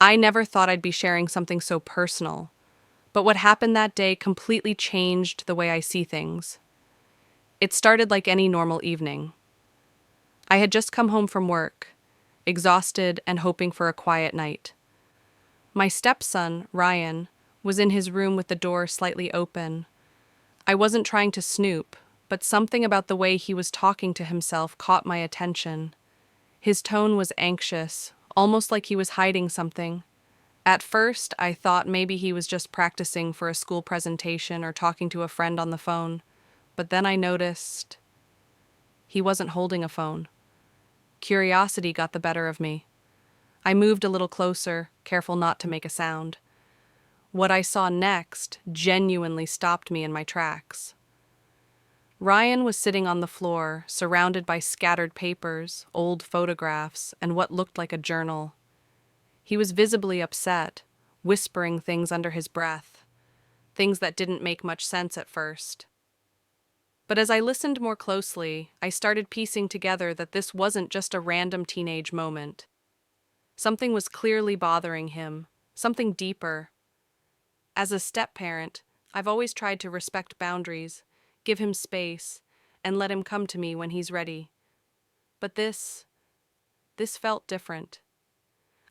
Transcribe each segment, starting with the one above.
I never thought I'd be sharing something so personal, but what happened that day completely changed the way I see things. It started like any normal evening. I had just come home from work, exhausted and hoping for a quiet night. My stepson, Ryan, was in his room with the door slightly open. I wasn't trying to snoop, but something about the way he was talking to himself caught my attention. His tone was anxious, almost like he was hiding something. At first, I thought maybe he was just practicing for a school presentation or talking to a friend on the phone, but then I noticed he wasn't holding a phone. Curiosity got the better of me. I moved a little closer, careful not to make a sound. What I saw next genuinely stopped me in my tracks. Ryan was sitting on the floor, surrounded by scattered papers, old photographs, and what looked like a journal. He was visibly upset, whispering things under his breath, things that didn't make much sense at first. But as I listened more closely, I started piecing together that this wasn't just a random teenage moment. Something was clearly bothering him, something deeper. As a step-parent, I've always tried to respect boundaries, give him space, and let him come to me when he's ready. But this felt different.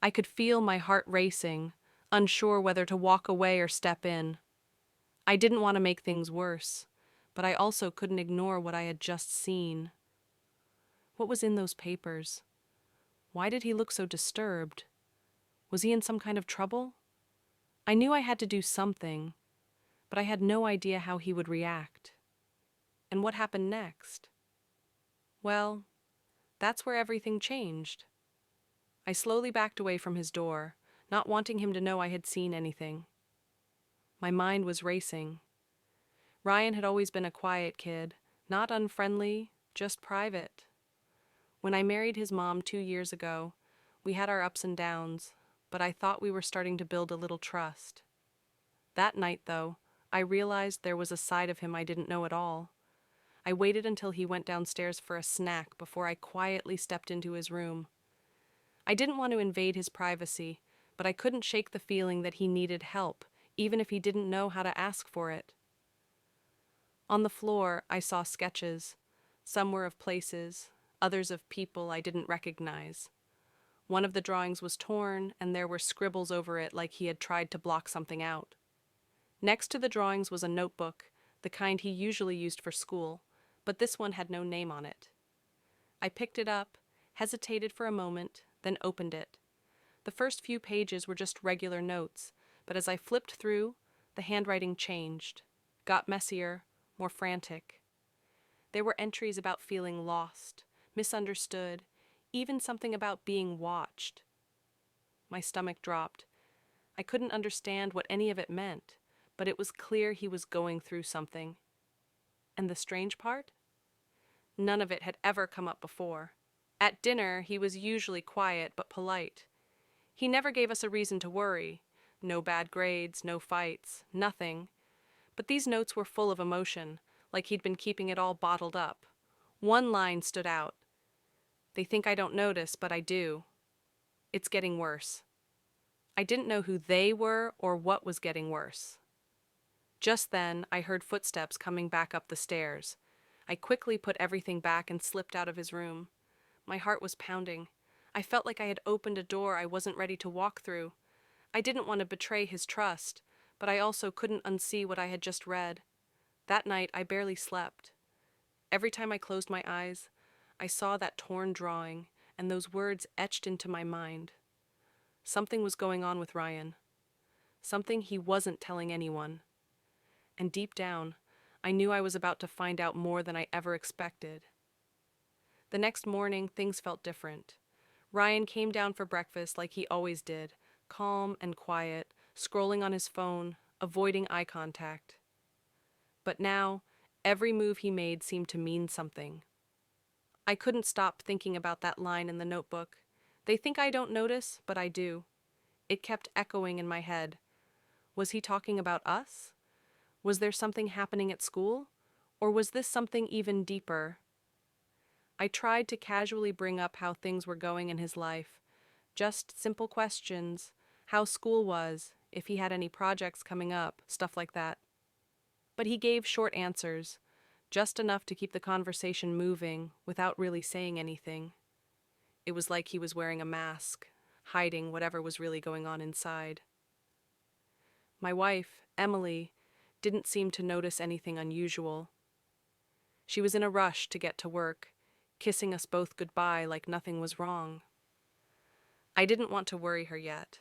I could feel my heart racing, unsure whether to walk away or step in. I didn't want to make things worse, but I also couldn't ignore what I had just seen. What was in those papers? Why did he look so disturbed? Was he in some kind of trouble? I knew I had to do something, but I had no idea how he would react. And what happened next? Well, that's where everything changed. I slowly backed away from his door, not wanting him to know I had seen anything. My mind was racing. Ryan had always been a quiet kid, not unfriendly, just private. When I married his mom 2 years ago, we had our ups and downs, but I thought we were starting to build a little trust. That night, though, I realized there was a side of him I didn't know at all. I waited until he went downstairs for a snack before I quietly stepped into his room. I didn't want to invade his privacy, but I couldn't shake the feeling that he needed help, even if he didn't know how to ask for it. On the floor, I saw sketches. Some were of places, others of people I didn't recognize. One of the drawings was torn, and there were scribbles over it like he had tried to block something out. Next to the drawings was a notebook, the kind he usually used for school, but this one had no name on it. I picked it up, hesitated for a moment, then opened it. The first few pages were just regular notes, but as I flipped through, the handwriting changed, got messier, more frantic. There were entries about feeling lost, misunderstood, even something about being watched. My stomach dropped. I couldn't understand what any of it meant, but it was clear he was going through something. And the strange part? None of it had ever come up before. At dinner, he was usually quiet but polite. He never gave us a reason to worry. No bad grades, no fights, nothing. But these notes were full of emotion, like he'd been keeping it all bottled up. One line stood out. They think I don't notice, but I do. It's getting worse. I didn't know who they were or what was getting worse. Just then, I heard footsteps coming back up the stairs. I quickly put everything back and slipped out of his room. My heart was pounding. I felt like I had opened a door I wasn't ready to walk through. I didn't want to betray his trust, but I also couldn't unsee what I had just read. That night, I barely slept. Every time I closed my eyes, I saw that torn drawing, and those words etched into my mind. Something was going on with Ryan. Something he wasn't telling anyone. And deep down, I knew I was about to find out more than I ever expected. The next morning, things felt different. Ryan came down for breakfast like he always did, calm and quiet, scrolling on his phone, avoiding eye contact. But now, every move he made seemed to mean something. I couldn't stop thinking about that line in the notebook. They think I don't notice, but I do. It kept echoing in my head. Was he talking about us? Was there something happening at school? Or was this something even deeper? I tried to casually bring up how things were going in his life. Just simple questions. how school was, if he had any projects coming up, stuff like that. But he gave short answers, just enough to keep the conversation moving without really saying anything. It was like he was wearing a mask, hiding whatever was really going on inside. My wife, Emily, didn't seem to notice anything unusual. She was in a rush to get to work, kissing us both goodbye like nothing was wrong. I didn't want to worry her yet,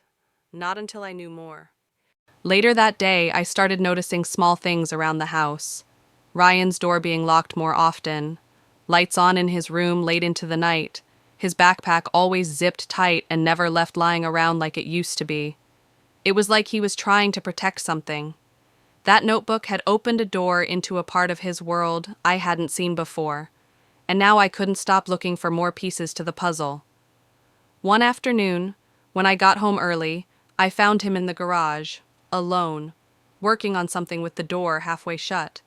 not until I knew more. Later that day, I started noticing small things around the house. Ryan's door being locked more often, lights on in his room late into the night, his backpack always zipped tight and never left lying around like it used to be. It was like he was trying to protect something. That notebook had opened a door into a part of his world I hadn't seen before, and now I couldn't stop looking for more pieces to the puzzle. One afternoon, when I got home early, I found him in the garage, alone, working on something with the door halfway shut.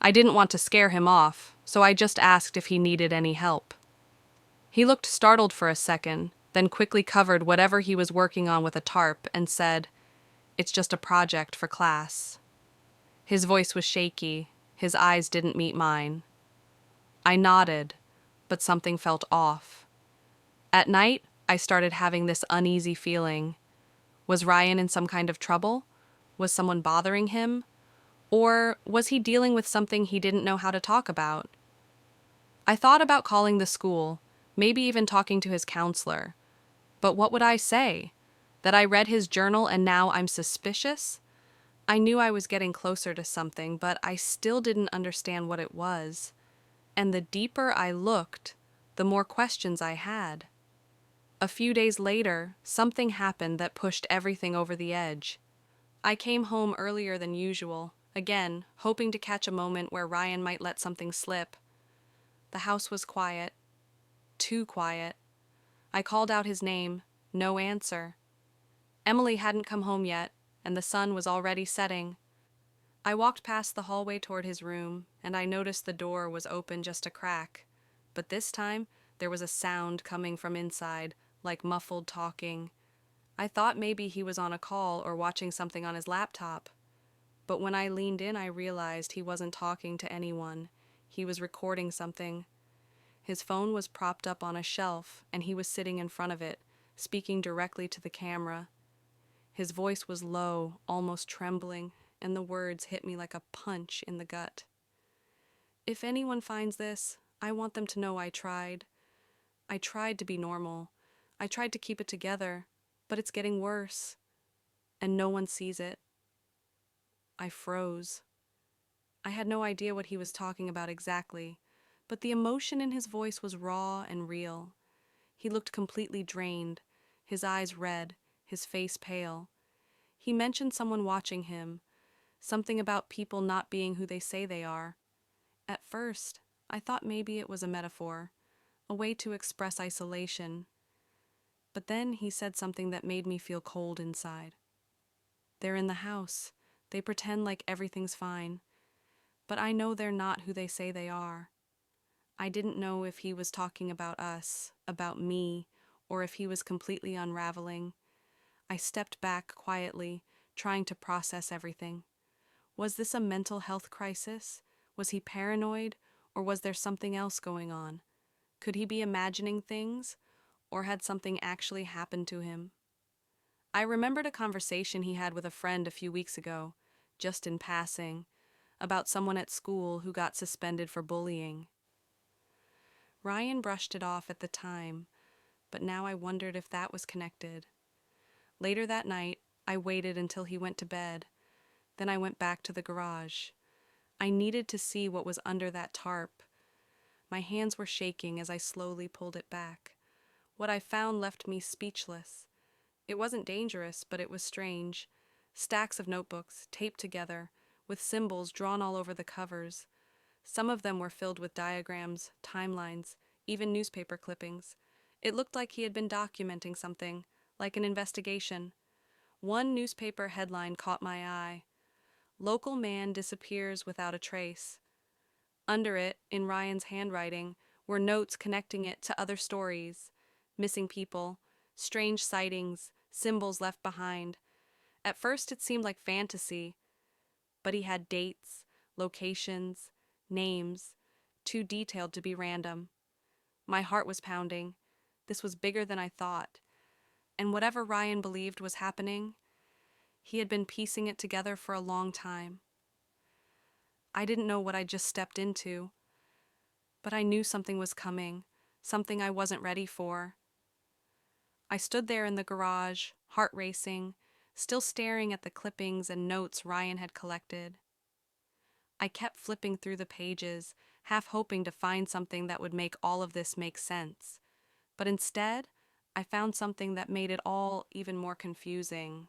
I didn't want to scare him off, so I just asked if he needed any help. He looked startled for a second, then quickly covered whatever he was working on with a tarp and said, "It's just a project for class." His voice was shaky, his eyes didn't meet mine. I nodded, but something felt off. At night, I started having this uneasy feeling. Was Ryan in some kind of trouble? Was someone bothering him? Or was he dealing with something he didn't know how to talk about? I thought about calling the school, maybe even talking to his counselor. But what would I say? That I read his journal and now I'm suspicious? I knew I was getting closer to something, but I still didn't understand what it was. And the deeper I looked, the more questions I had. A few days later, something happened that pushed everything over the edge. I came home earlier than usual, again, hoping to catch a moment where Ryan might let something slip. The house was quiet. Too quiet. I called out his name. No answer. Emily hadn't come home yet, and the sun was already setting. I walked past the hallway toward his room, and I noticed the door was open just a crack. But this time, there was a sound coming from inside, like muffled talking. I thought maybe he was on a call or watching something on his laptop. But when I leaned in, I realized he wasn't talking to anyone. He was recording something. His phone was propped up on a shelf, and he was sitting in front of it, speaking directly to the camera. His voice was low, almost trembling, and the words hit me like a punch in the gut. "If anyone finds this, I want them to know I tried. I tried to be normal. I tried to keep it together, but it's getting worse. And no one sees it." I froze. I had no idea what he was talking about exactly, but the emotion in his voice was raw and real. He looked completely drained, his eyes red, his face pale. He mentioned someone watching him, something about people not being who they say they are. At first, I thought maybe it was a metaphor, a way to express isolation. But then he said something that made me feel cold inside. "They're in the house. They pretend like everything's fine. But I know they're not who they say they are." I didn't know if he was talking about us, about me, or if he was completely unraveling. I stepped back quietly, trying to process everything. Was this a mental health crisis? Was he paranoid, or was there something else going on? Could he be imagining things, or had something actually happened to him? I remembered a conversation he had with a friend a few weeks ago, just in passing, about someone at school who got suspended for bullying. Ryan brushed it off at the time, but now I wondered if that was connected. Later that night, I waited until he went to bed. Then I went back to the garage. I needed to see what was under that tarp. My hands were shaking as I slowly pulled it back. What I found left me speechless. It wasn't dangerous, but it was strange. Stacks of notebooks, taped together, with symbols drawn all over the covers. Some of them were filled with diagrams, timelines, even newspaper clippings. It looked like he had been documenting something, like an investigation. One newspaper headline caught my eye. "Local man disappears without a trace." Under it, in Ryan's handwriting, were notes connecting it to other stories. Missing people, strange sightings, symbols left behind. At first, it seemed like fantasy, but he had dates, locations, names, too detailed to be random. My heart was pounding. This was bigger than I thought. And whatever Ryan believed was happening, he had been piecing it together for a long time. I didn't know what I just stepped into, but I knew something was coming, something I wasn't ready for. I stood there in the garage, heart racing, still staring at the clippings and notes Ryan had collected. I kept flipping through the pages, half hoping to find something that would make all of this make sense. But instead, I found something that made it all even more confusing.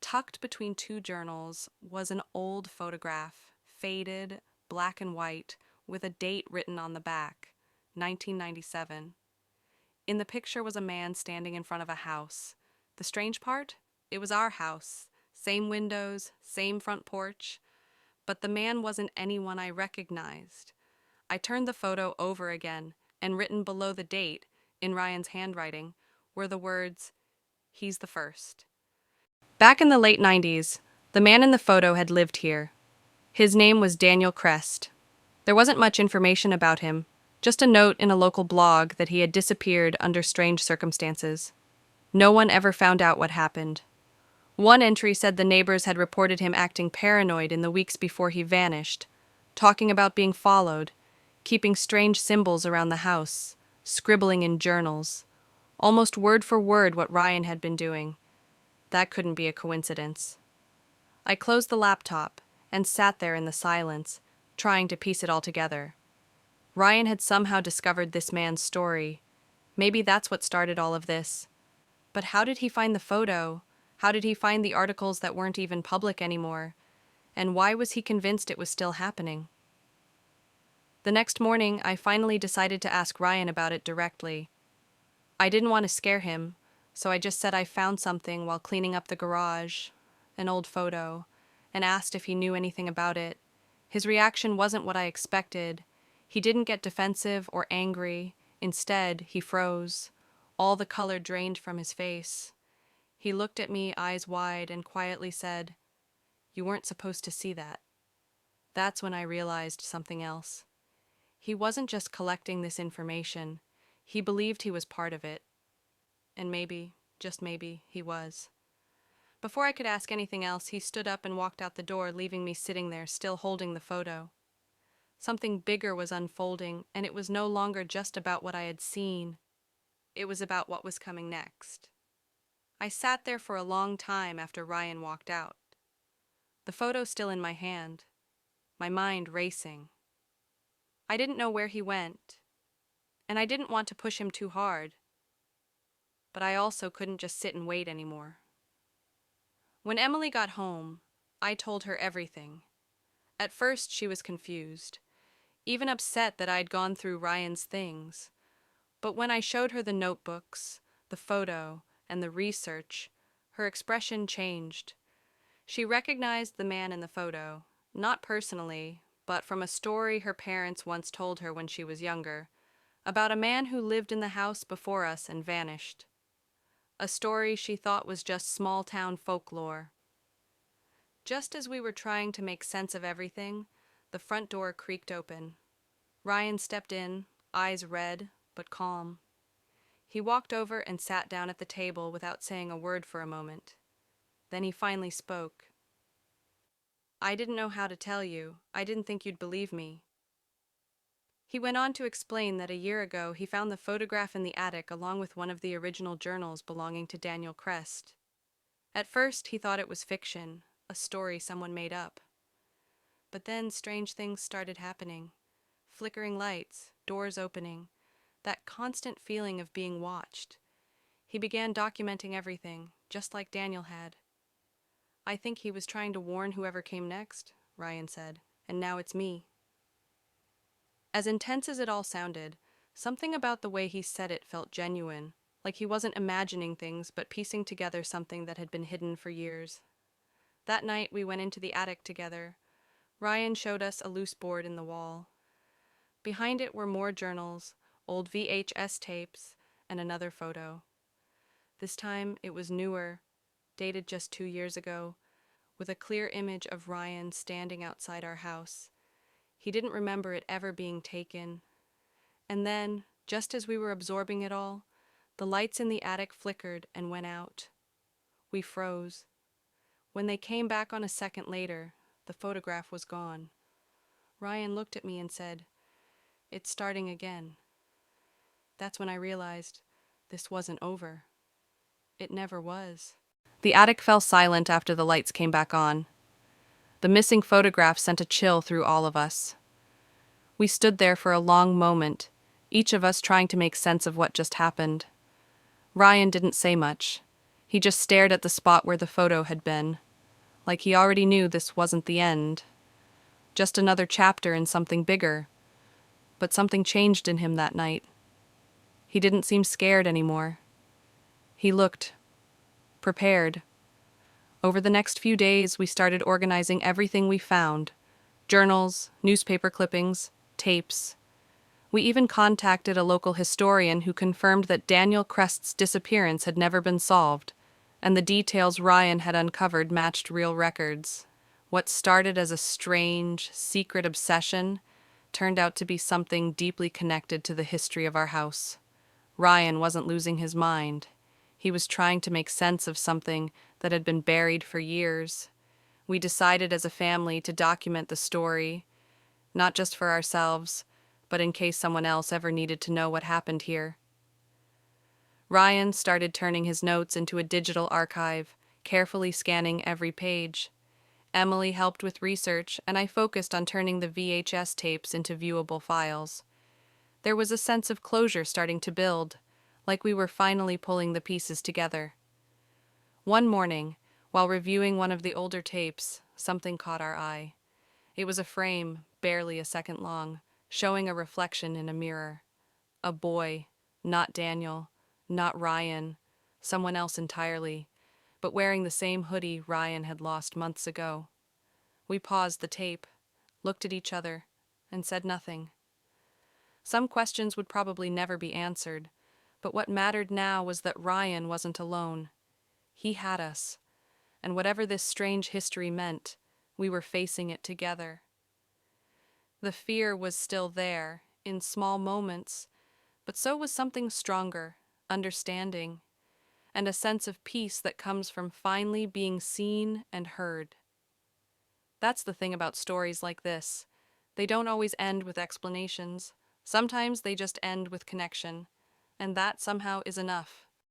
Tucked between two journals was an old photograph, faded, black and white, with a date written on the back, 1997. In the picture was a man standing in front of a house. The strange part? It was our house. Same windows, same front porch. But the man wasn't anyone I recognized. I turned the photo over again, and written below the date, in Ryan's handwriting, were the words, "He's the first." Back in the late 90s, the man in the photo had lived here. His name was Daniel Crest. There wasn't much information about him, just a note in a local blog that he had disappeared under strange circumstances. No one ever found out what happened. One entry said the neighbors had reported him acting paranoid in the weeks before he vanished, talking about being followed, keeping strange symbols around the house, scribbling in journals, almost word for word what Ryan had been doing. That couldn't be a coincidence. I closed the laptop and sat there in the silence, trying to piece it all together. Ryan had somehow discovered this man's story. Maybe that's what started all of this. But how did he find the photo? How did he find the articles that weren't even public anymore? And why was he convinced it was still happening? The next morning, I finally decided to ask Ryan about it directly. I didn't want to scare him, so I just said I found something while cleaning up the garage, an old photo, and asked if he knew anything about it. His reaction wasn't what I expected. He didn't get defensive or angry. Instead, he froze. All the color drained from his face. He looked at me, eyes wide, and quietly said, "You weren't supposed to see that." That's when I realized something else. He wasn't just collecting this information. He believed he was part of it. And maybe, just maybe, he was. Before I could ask anything else, he stood up and walked out the door, leaving me sitting there, still holding the photo. Something bigger was unfolding, and it was no longer just about what I had seen. It was about what was coming next. I sat there for a long time after Ryan walked out. The photo still in my hand, my mind racing. I didn't know where he went, and I didn't want to push him too hard, but I also couldn't just sit and wait anymore. When Emily got home, I told her everything. At first, she was confused, even upset that I'd gone through Ryan's things. But when I showed her the notebooks, the photo, and the research, her expression changed. She recognized the man in the photo, not personally, but from a story her parents once told her when she was younger, about a man who lived in the house before us and vanished. A story she thought was just small-town folklore. Just as we were trying to make sense of everything, the front door creaked open. Ryan stepped in, eyes red, but calm. He walked over and sat down at the table without saying a word for a moment. Then he finally spoke. "I didn't know how to tell you. I didn't think you'd believe me." He went on to explain that a year ago he found the photograph in the attic along with one of the original journals belonging to Daniel Crest. At first, he thought it was fiction, a story someone made up. But then strange things started happening. Flickering lights, doors opening, that constant feeling of being watched. He began documenting everything, just like Daniel had. "I think he was trying to warn whoever came next," Ryan said, "and now it's me." As intense as it all sounded, something about the way he said it felt genuine, like he wasn't imagining things but piecing together something that had been hidden for years. That night we went into the attic together. Ryan showed us a loose board in the wall. Behind it were more journals, old VHS tapes, and another photo. This time it was newer, dated just 2 years ago, with a clear image of Ryan standing outside our house. He didn't remember it ever being taken. And then, just as we were absorbing it all, the lights in the attic flickered and went out. We froze. When they came back on a second later, the photograph was gone. Ryan looked at me and said, "It's starting again." That's when I realized this wasn't over. It never was. The attic fell silent after the lights came back on. The missing photograph sent a chill through all of us. We stood there for a long moment, each of us trying to make sense of what just happened. Ryan didn't say much. He just stared at the spot where the photo had been, like he already knew this wasn't the end. Just another chapter in something bigger. But something changed in him that night. He didn't seem scared anymore. He looked prepared. Over the next few days, we started organizing everything we found: journals, newspaper clippings, tapes. We even contacted a local historian who confirmed that Daniel Crest's disappearance had never been solved, and the details Ryan had uncovered matched real records. What started as a strange, secret obsession turned out to be something deeply connected to the history of our house. Ryan wasn't losing his mind. He was trying to make sense of something that had been buried for years. We decided as a family to document the story, not just for ourselves, but in case someone else ever needed to know what happened here. Ryan started turning his notes into a digital archive, carefully scanning every page. Emily helped with research, and I focused on turning the VHS tapes into viewable files. There was a sense of closure starting to build, like we were finally pulling the pieces together. One morning, while reviewing one of the older tapes, something caught our eye. It was a frame, barely a second long, showing a reflection in a mirror. A boy, not Daniel, not Ryan, someone else entirely, but wearing the same hoodie Ryan had lost months ago. We paused the tape, looked at each other, and said nothing. Some questions would probably never be answered, but what mattered now was that Ryan wasn't alone. He had us, and whatever this strange history meant, we were facing it together. The fear was still there, in small moments, but so was something stronger, understanding, and a sense of peace that comes from finally being seen and heard. That's the thing about stories like this. They don't always end with explanations. Sometimes they just end with connection, and that somehow is enough.